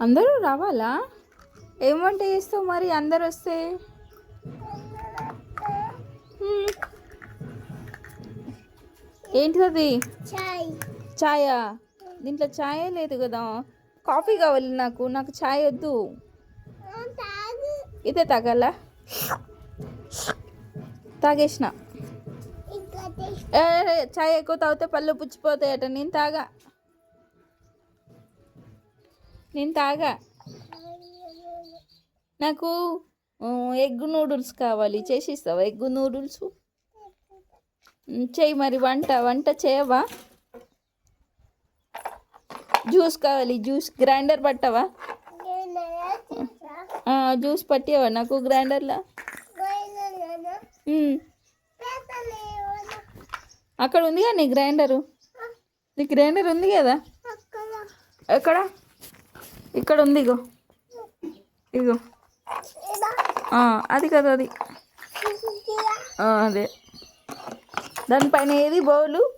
అందరూ రావాలా? ఏం వంట చేస్తావు మరి అందరు వస్తే? హ్మ్. ఏంటిది? ఛాయా? దీంట్లో ఛాయే లేదు కదా. కాఫీ కావాలి నాకు. నాకు ఛాయ్ వద్దు. ఇదే తాగాల. తాగేసిన. ఛాయ్ ఎక్కువ తాగితే పళ్ళు పుచ్చిపోతాయట. నేను తాగా. నాకు ఎగ్ నూడిల్స్ కావాలి. చేసిస్తావా ఎగ్ నూడిల్స్? చెయ్యి మరి. వంట చేయవా? జ్యూస్ కావాలి. జ్యూస్ గ్రైండర్ పట్టవా? జ్యూస్ పట్టేవా నాకు గ్రైండర్లో? అక్కడ ఉందిగా నీ గ్రైండరు. నీ గ్రైండర్ ఉంది కదా. ఎక్కడ? ఇక్కడ ఉంది. ఇగో ఇగో. అది కదా అది. అదే దానిపైన ఏది బౌలు.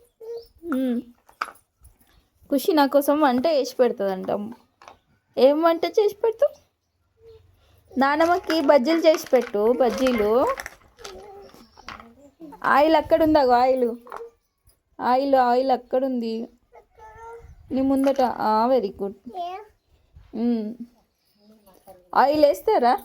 ఖుషి నా కోసం వంట చేసి పెడుతుందంట. ఏం వంట చేసి పెడతావు? నానమ్మకి బజ్జీలు చేసి పెట్టు. బజ్జీలు. ఆయిల్ అక్కడ ఉందా? ఆయిల్ అక్కడుంది నీ ముందట. Very good. ఆయిల్ వేస్తారా?